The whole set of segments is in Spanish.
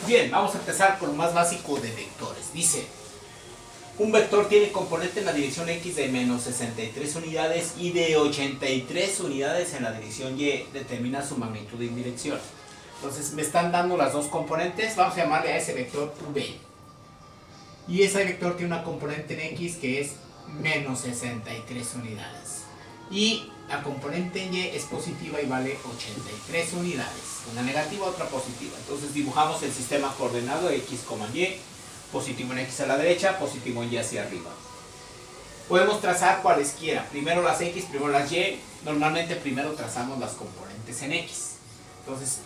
Bien, vamos a empezar con lo más básico de vectores. Dice, un vector tiene componente en la dirección X de menos 63 unidades y de 83 unidades en la dirección Y. Determina su magnitud en dirección. Entonces me están dando las dos componentes. Vamos a llamarle a ese vector V. Y ese vector tiene una componente en X que es menos 63 unidades. Y la componente en Y es positiva y vale 83 unidades. Una negativa, otra positiva. Entonces dibujamos el sistema coordenado X, Y. Positivo en X a la derecha, positivo en Y hacia arriba. Podemos trazar cualesquiera. Primero las X, primero las Y. Normalmente primero trazamos las componentes en X. Entonces,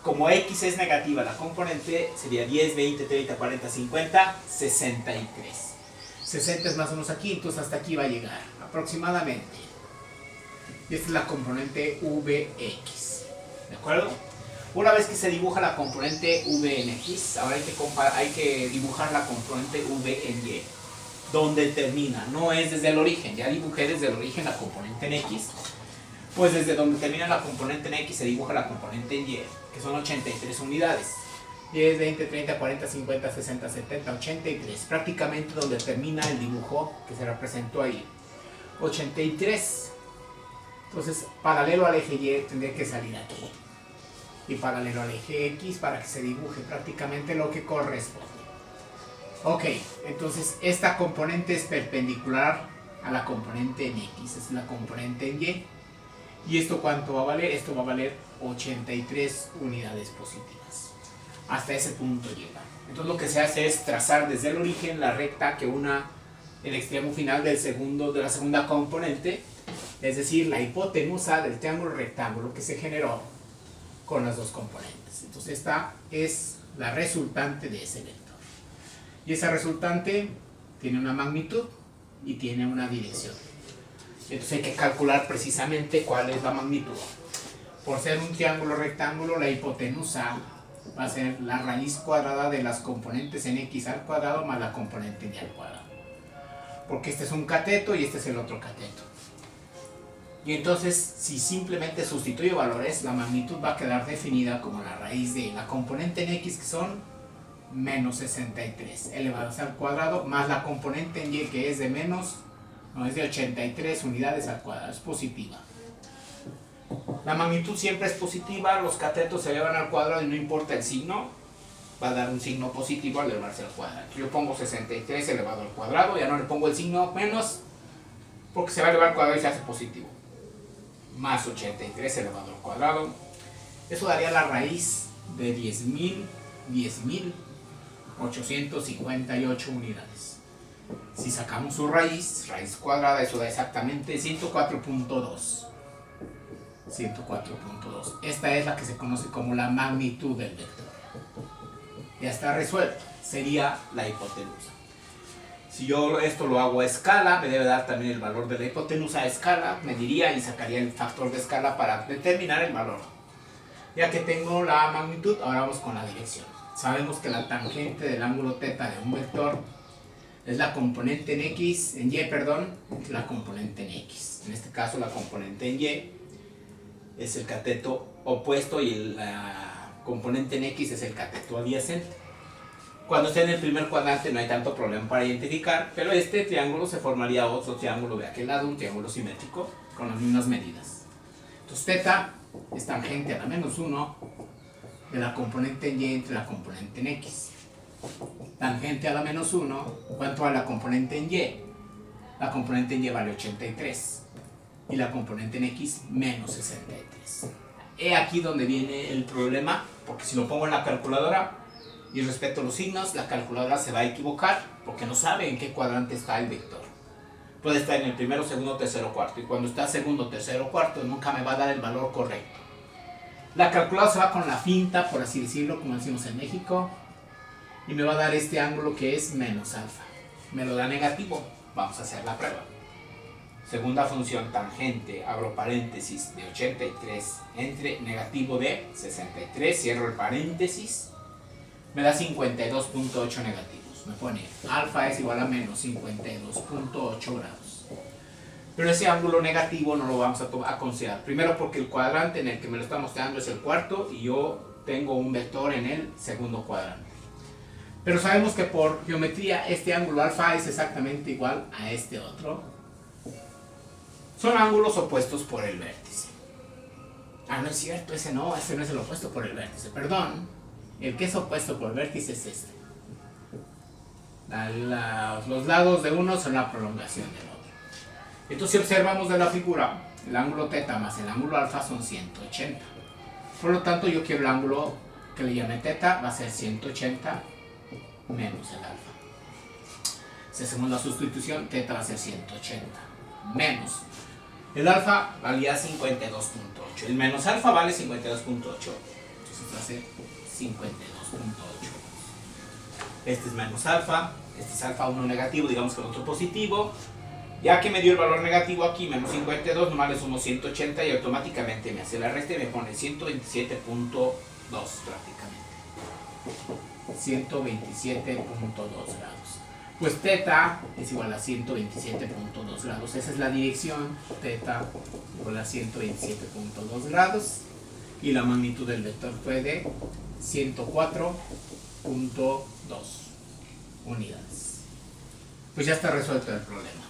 como X es negativa, la componente sería 10, 20, 30, 40, 50, 63. 60 es más o menos aquí, entonces hasta aquí va a llegar aproximadamente. Y esta es la componente Vx. ¿De acuerdo? Una vez que se dibuja la componente V en X, ahora hay que dibujar la componente V en Y. Donde termina, no es desde el origen. Ya dibujé desde el origen la componente en X. Pues desde donde termina la componente en X se dibuja la componente en Y, que son 83 unidades. 10, 20, 30, 40, 50, 60, 70, 83. Prácticamente donde termina el dibujo que se representó ahí. 83. Entonces, paralelo al eje Y tendría que salir aquí. Y paralelo al eje X para que se dibuje prácticamente lo que corresponde. Ok, entonces esta componente es perpendicular a la componente en X, es la componente en Y. ¿Y esto cuánto va a valer? Esto va a valer 83 unidades positivas. Hasta ese punto llega. Entonces lo que se hace es trazar desde el origen la recta que una el extremo final de la segunda componente, es decir, la hipotenusa del triángulo rectángulo que se generó con las dos componentes. Entonces esta es la resultante de ese vector. Y esa resultante tiene una magnitud y tiene una dirección. Entonces hay que calcular precisamente cuál es la magnitud. Por ser un triángulo rectángulo, la hipotenusa va a ser la raíz cuadrada de las componentes en X al cuadrado más la componente en Y al cuadrado. Porque este es un cateto y este es el otro cateto. Y entonces, si simplemente sustituyo valores, la magnitud va a quedar definida como la raíz de la componente en X, que son menos 63 elevados al cuadrado, más la componente en Y, que es de es de 83 unidades al cuadrado, es positiva. La magnitud siempre es positiva, los catetos se elevan al cuadrado y no importa el signo, va a dar un signo positivo al elevarse al cuadrado. Yo pongo 63 elevado al cuadrado, ya no le pongo el signo menos, porque se va a elevar al cuadrado y se hace positivo. Más 83 elevado al cuadrado. Eso daría la raíz de 10.858 unidades. Si sacamos su raíz cuadrada, eso da exactamente 104.2. 104.2. Esta es la que se conoce como la magnitud del vector. Ya está resuelto. Sería la hipotenusa. Si yo esto lo hago a escala, me debe dar también el valor de la hipotenusa a escala, mediría y sacaría el factor de escala para determinar el valor. Ya que tengo la magnitud, ahora vamos con la dirección. Sabemos que la tangente del ángulo θ de un vector es la componente en Y, la componente en X. En este caso la componente en Y es el cateto opuesto y la componente en X es el cateto adyacente. Cuando esté en el primer cuadrante no hay tanto problema para identificar, pero este triángulo se formaría otro triángulo de aquel lado, un triángulo simétrico con las mismas medidas. Entonces θ es tangente a la menos 1 de la componente en Y entre la componente en X. Tangente a la menos 1, ¿cuánto vale la componente en Y? La componente en Y vale 83 y la componente en X menos 63. He aquí donde viene el problema, porque si lo pongo en la calculadora y respeto los signos, la calculadora se va a equivocar porque no sabe en qué cuadrante está el vector. Puede estar en el primero, segundo, tercero, cuarto, y cuando está segundo, tercero, cuarto nunca me va a dar el valor correcto. La calculadora se va con la finta, por así decirlo, como decimos en México, y me va a dar este ángulo que es menos alfa. Me lo da negativo. Vamos a hacer la prueba. Segunda función, tangente, abro paréntesis, de 83 entre negativo de 63, cierro el paréntesis, me da 52.8 negativos. Me pone alfa es igual a menos 52.8 grados. Pero ese ángulo negativo no lo vamos a considerar. Primero porque el cuadrante en el que me lo está mostrando es el cuarto y yo tengo un vector en el segundo cuadrante. Pero sabemos que por geometría este ángulo alfa es exactamente igual a este otro. Son ángulos opuestos por el vértice. Ah, no es cierto, ese no es el opuesto por el vértice, perdón. El que es opuesto por el vértice es este. Los lados de uno son la prolongación del otro. Entonces, si observamos de la figura, el ángulo θ más el ángulo alfa son 180. Por lo tanto, yo quiero el ángulo que le llame θ, va a ser 180 menos el alfa. Si hacemos la sustitución, θ va a ser 180 menos. El alfa valía 52.8. El menos alfa vale 52.8. Entonces va a ser 52.8. Este es menos alfa. Este es alfa 1 negativo, digamos que el otro positivo. Ya que me dio el valor negativo aquí, menos 52, nomás le sumo 180 y automáticamente me hace la resta y me pone 127.2 prácticamente. 127.2 grados. Pues θ es igual a 127.2 grados. Esa es la dirección. θ igual a 127.2 grados. Y la magnitud del vector fue de 104.2 unidades. Pues ya está resuelto el problema.